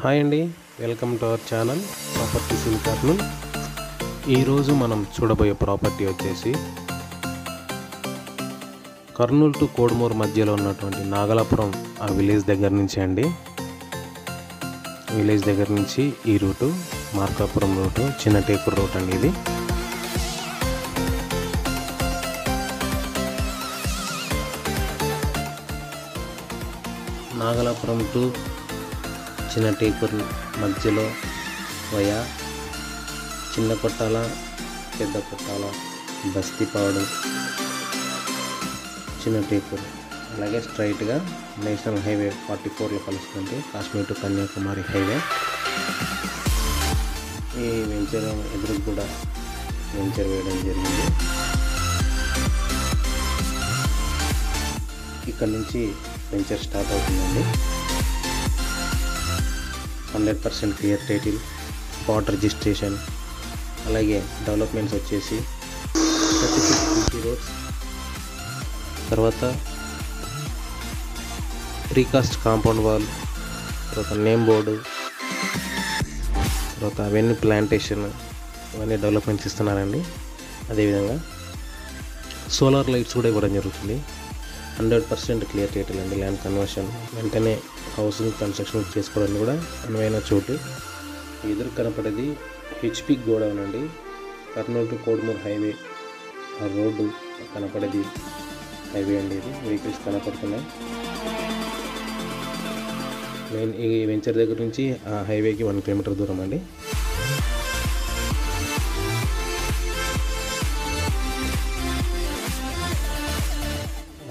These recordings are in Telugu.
హాయ్ అండి, welcome to our channel properties in Kurnool. ఈరోజు మనం చూడబోయే ప్రాపర్టీ వచ్చేసి కర్నూలు టు కోడుమూరు మధ్యలో ఉన్నటువంటి నాగలాపురం ఆ విలేజ్ దగ్గర నుంచి అండి. విలేజ్ దగ్గర నుంచి ఈ రూటు మార్కాపురం రూటు, చిన్న టేకూరు రూట్ అండి. ఇది నాగలాపురం టు చిన్న టేకూరు మధ్యలో వయా చిన్న కొట్టాల, పెద్ద కొట్టాల, బస్తీపాడు, చిన్న టేకూరు, అలాగే స్ట్రైట్గా నేషనల్ హైవే 44లో కలుస్తుంది కాశ్మీర్ టు కన్యాకుమారి హైవే. ఈ వెంచర్ ఎదురుకు కూడా వెంచర్ వేయడం జరిగింది. ఇక్కడ నుంచి వెంచర్ స్టార్ట్ అవుతుందండి. 100% క్లియర్ టైటిల్, స్పాట్ రిజిస్ట్రేషన్, అలాగే డెవలప్మెంట్స్ వచ్చేసి 36 BT రోడ్స్, తర్వాత ప్రీకాస్ట్ కాంపౌండ్ వాల్, తర్వాత నేమ్ బోర్డు, తర్వాత అవన్నీ ప్లాంటేషన్, ఇవన్నీ డెవలప్మెంట్స్ ఇస్తున్నారండి. అదేవిధంగా సోలార్ లైట్స్ కూడా ఇవ్వడం జరుగుతుంది. 100% క్లియర్ టైటిల్ అండి. ల్యాండ్ కన్వర్షన్ వెంటనే హౌసింగ్ కన్స్ట్రక్షన్ చేసుకోవడానికి కూడా అనువైన చోటు. ఎదురు కనపడేది HP గోడౌన్ అండి. కర్నూలు టు కోడుమూరు హైవే ఆ రోడ్డు కనపడేది హైవే అండి. ఇది వెహికల్స్ కనపడుతున్నాయి. మెయిన్ ఈ వెంచర్ దగ్గర నుంచి ఆ హైవేకి 1 కిలోమీటర్ దూరం అండి.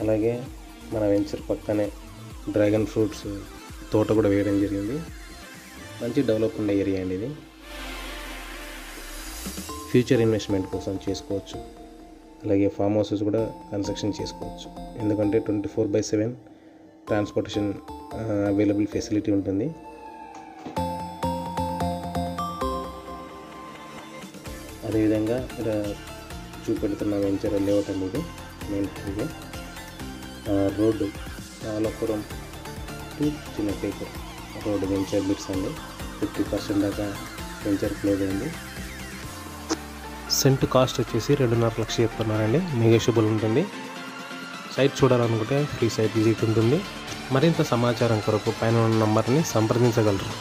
అలాగే మన వెంచర్ పక్కనే డ్రాగన్ ఫ్రూట్స్ తోట కూడా వేయడం జరిగింది. మంచి డెవలప్ ఉండే ఏరియా అండి ఇది. ఫ్యూచర్ ఇన్వెస్ట్మెంట్ కోసం చేసుకోవచ్చు. అలాగే ఫామ్ హౌసెస్ కూడా కన్స్ట్రక్షన్ చేసుకోవచ్చు. ఎందుకంటే 24/7 ట్రాన్స్పోర్టేషన్ అవైలబుల్ ఫెసిలిటీ ఉంటుంది. అదేవిధంగా ఇక్కడ చూపెడుతున్న వెంచర్ లేఅవుట్ అండి. ఇది main highway road Nagalapuram to చిన్న టేకూరు రోడ్డు వెంచర్ బిట్స్ అండి. 50% దాకా వెంచర్ క్లోజ్ అయింది. సెంట్ కాస్ట్ వచ్చేసి 2.5 లక్షలు చెప్తున్నారండి. నెగోషియబుల్ ఉంటుంది. సైట్ చూడాలనుకుంటే ఫ్రీ సైట్ విజిట్ ఉంటుంది. మరింత సమాచారం కొరకు పైన ఉన్న నంబర్ని సంప్రదించగలరు.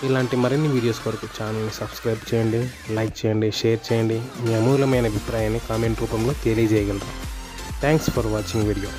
ఇలాంటి మరిన్ని వీడియోస్ కొరకు ఛానల్ని సబ్స్క్రైబ్ చేయండి, లైక్ చేయండి, షేర్ చేయండి. మీ అమూల్యమైన అభిప్రాయాన్ని కామెంట్ రూపంలో తెలియజేయగలరు. Thanks for watching video.